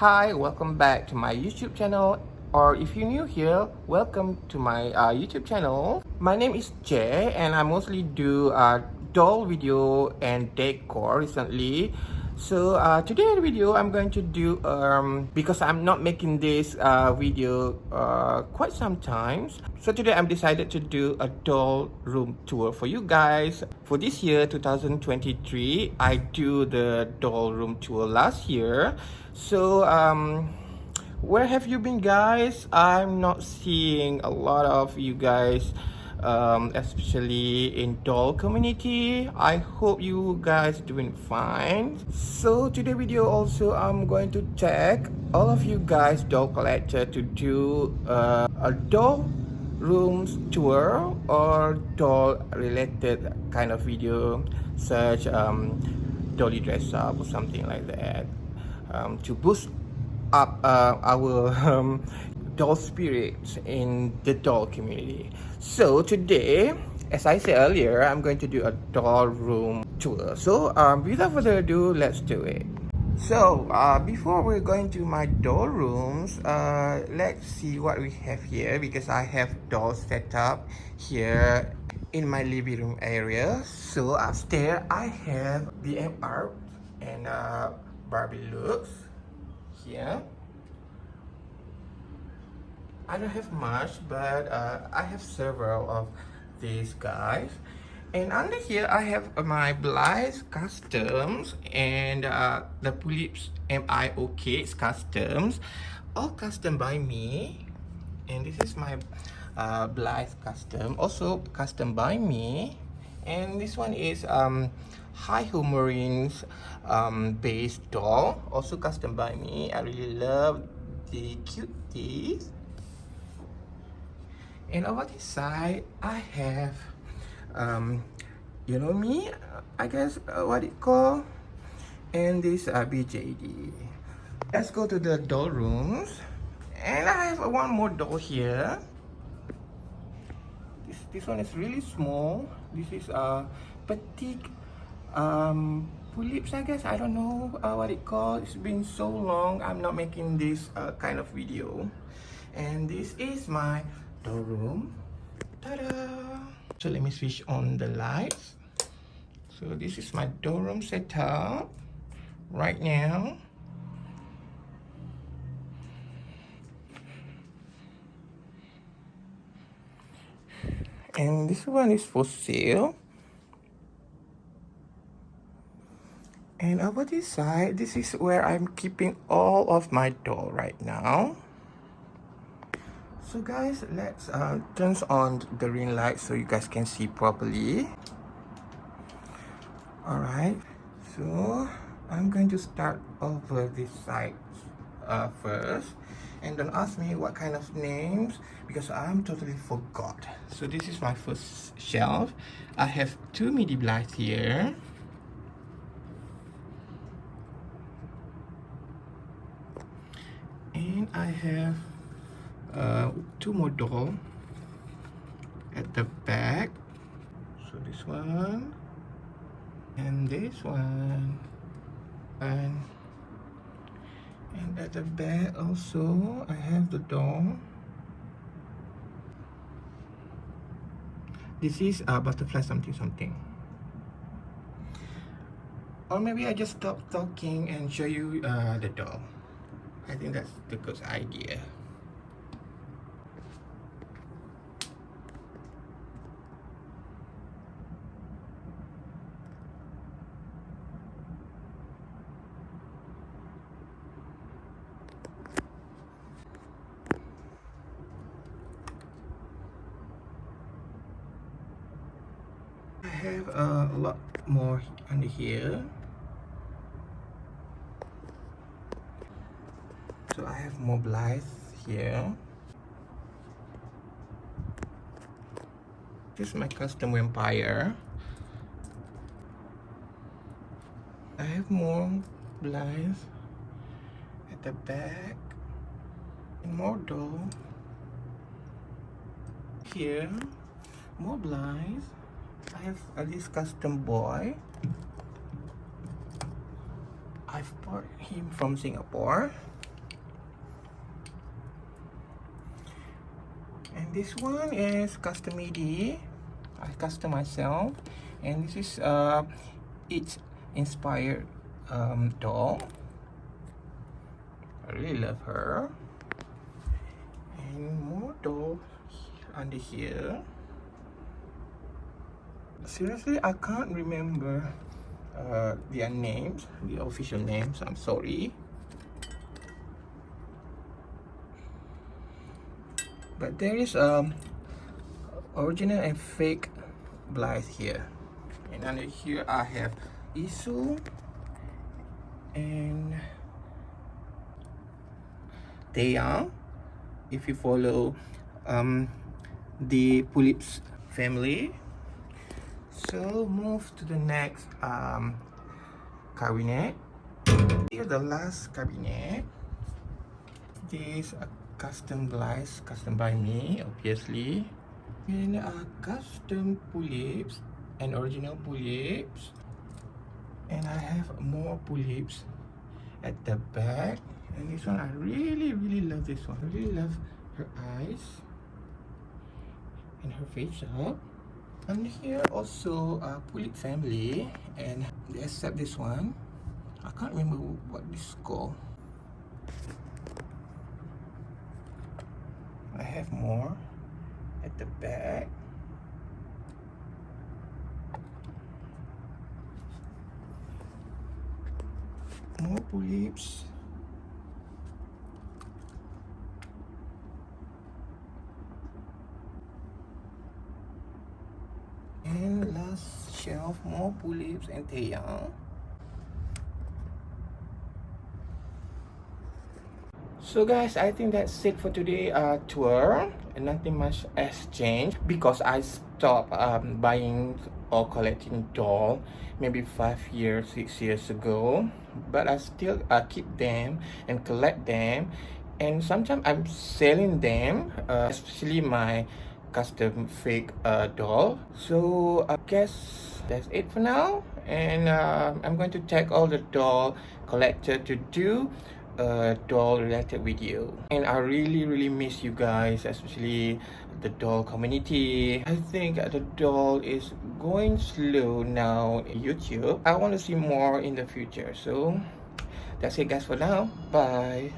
Hi, welcome back to my YouTube channel, or if you're new here, welcome to my YouTube channel. My name is Jay and I mostly do doll video and decor recently. So today video I'm going to do because I'm not making this video quite some times. So today I'm decided to do a doll room tour for you guys. For this year 2023, I do the doll room tour last year. So where have you been, guys? I'm not seeing a lot of you guys, especially in doll community. I hope you guys doing fine. So today video also I'm going to tag all of you guys doll collector to do a doll rooms tour or doll related kind of video, such dolly dress up or something like that, to boost up our doll spirits in the doll community. So today, as I said earlier, I'm going to do a doll room tour. So without further ado, let's do it. So before we're going to my doll rooms, let's see what we have here, because I have dolls set up here in my living room area. So upstairs I have BM art and Barbie looks here. I don't have much, but I have several of these guys. And under here I have my Blythe customs and the Pulips MIOK customs, all custom by me. And this is my Blythe custom, also custom by me. And this one is High Humorines based doll, also custom by me. I really love the cuties. And over this side I have you know me, I guess what it called, and this BJD. Let's go to the doll rooms, and I have one more doll here. This one is really small. This is a petite Pulips, I guess. I don't know what it called. It's been so long I'm not making this kind of video. And this is my doll room. Ta-da! So let me switch on the lights. So this is my doll room setup right now. And this one is for sale. And over this side, this is where I'm keeping all of my doll right now. So guys, let's turn on the ring light so you guys can see properly. Alright, so I'm going to start over this side first. And don't ask me what kind of names, because I'm totally forgot. So this is my first shelf. I have two midi Blythe here. And I have two more dolls at the back. So this one and this one, and at the back also I have the doll. This is a butterfly something. Or maybe I just stop talking and show you the doll. I think that's the good idea. I have a lot more under here. So I have more Blythe here. This is my custom vampire. I have more Blythe at the back and more doll here. More Blythe. I have this custom boy. I've bought him from Singapore. And this one is custom made. I custom myself, and this is it's inspired doll. I really love her. And more dolls under here. Seriously, I can't remember their names, the official names. I'm sorry. But there is original and fake Blythe here. And under here I have Isu and Taeyang. If you follow the Pulips family. So move to the next cabinet. Here's the last cabinet. This custom Blythe, custom by me, obviously. And custom Pulips and original Pulips. And I have more Pulips at the back. And this one, I really love this one. I really love her eyes and her face up. And here also Pulip family, and except this one, I can't remember what this is called. I have more at the back. More Pulips. And last shelf, more Pulips and Taeyang. So guys, I think that's it for today tour, and nothing much has changed because I stopped buying or collecting doll maybe 5 years, 6 years ago, but I still keep them and collect them, and sometimes I'm selling them, especially my custom fake doll. So I guess that's it for now, and I'm going to tag all the doll collector to do a doll related video. And I really miss you guys, especially the doll community. I think the doll is going slow now in YouTube. I want to see more in the future. So that's it guys for now. Bye.